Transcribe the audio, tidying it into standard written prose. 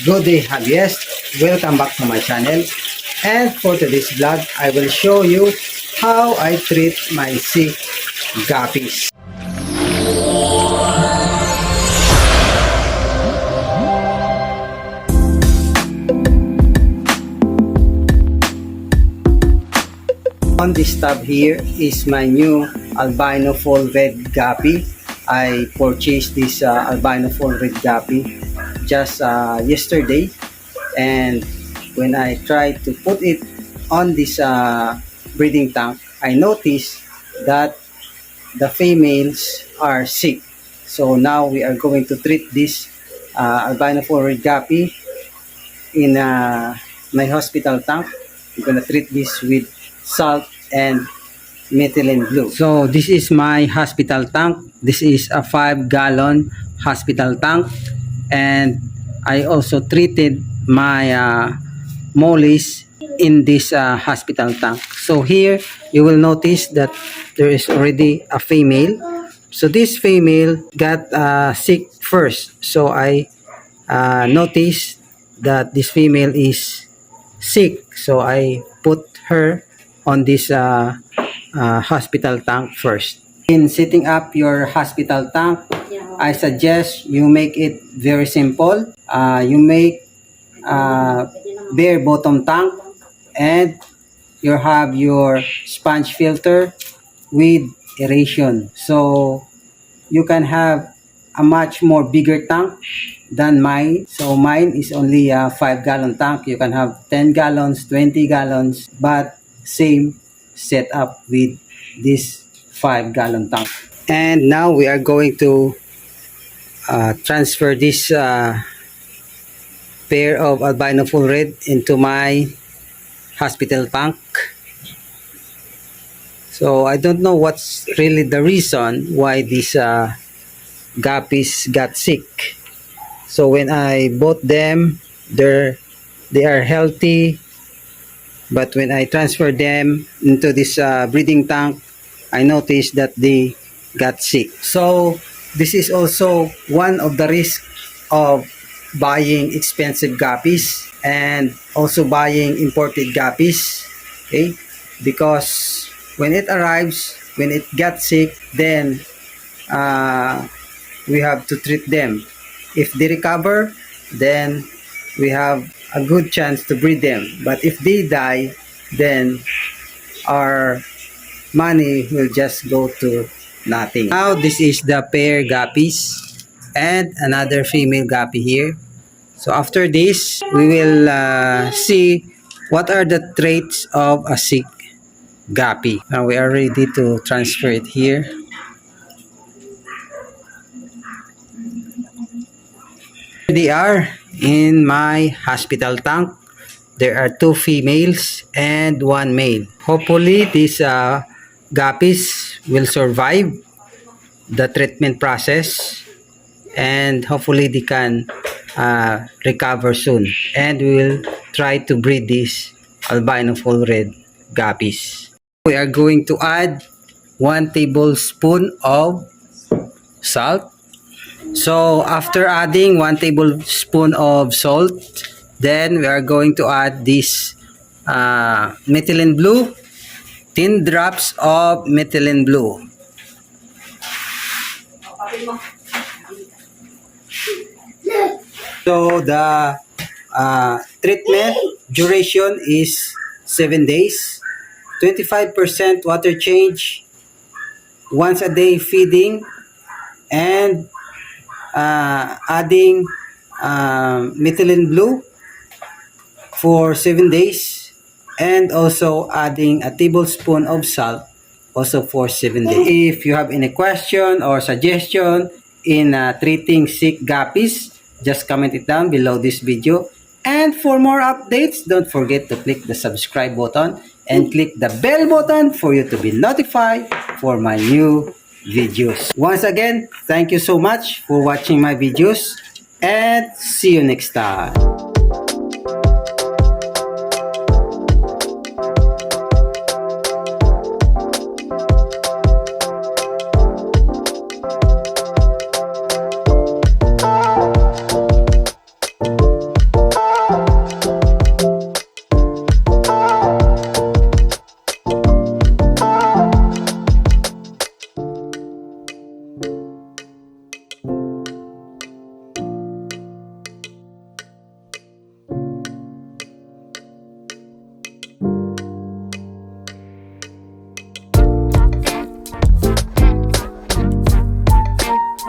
Good day, Habies. Welcome back to my channel. And for today's vlog, I will show you how I treat my sick guppies. On this tab here is my new albino fall red guppy. I purchased this albino fall red guppy just yesterday, and when I tried to put it on this breeding tank, I noticed that the females are sick. So now we are going to treat this albino fall red guppy in my hospital tank. We're gonna treat this with salt and methylene blue. So this is my hospital tank. This is a 5-gallon hospital tank, and I also treated my mollies in this hospital tank. So here you will notice that there is already a female. So this female got sick first. So I noticed that this female is sick. So I put her on this hospital tank first. In setting up your hospital tank, I suggest you make it very simple. You make bare bottom tank, and you have your sponge filter with aeration. So you can have a much more bigger tank than mine. So mine is only a 5-gallon tank. You can have 10 gallons, 20 gallons, but same setup with this 5-gallon tank. And now we are going to transfer this pair of albino full red into my hospital tank. So I don't know what's really the reason why these guppies got sick. So when I bought them, they are healthy, but when I transferred them into this breeding tank, I noticed that they got sick. So this is also one of the risks of buying expensive guppies and also buying imported guppies. Okay, because when it arrives, when it gets sick, then we have to treat them. If they recover, then we have a good chance to breed them. But if they die, then our money will just go to nothing. Now this is the pair guppies and another female guppy here. So after this, we will see what are the traits of a sick guppy. Now we are ready to transfer it here. Here they are in my hospital tank. There are 2 females and 1 male. Hopefully these guppies will survive the treatment process, and hopefully they can recover soon, and we will try to breed these albino full red guppies. We are going to add 1 tablespoon of salt. So after adding 1 tablespoon of salt, then we are going to add this methylene blue, 10 drops of methylene blue. So the treatment duration is 7 days, 25% water change, once a day feeding, and adding methylene blue for 7 days, and also adding a tablespoon of salt also for 7 days. If you have any question or suggestion in treating sick guppies, just comment it down below this video. And for more updates, don't forget to click the subscribe button and click the bell button for you to be notified for my new videos. Once again, thank you so much for watching my videos, and see you next time.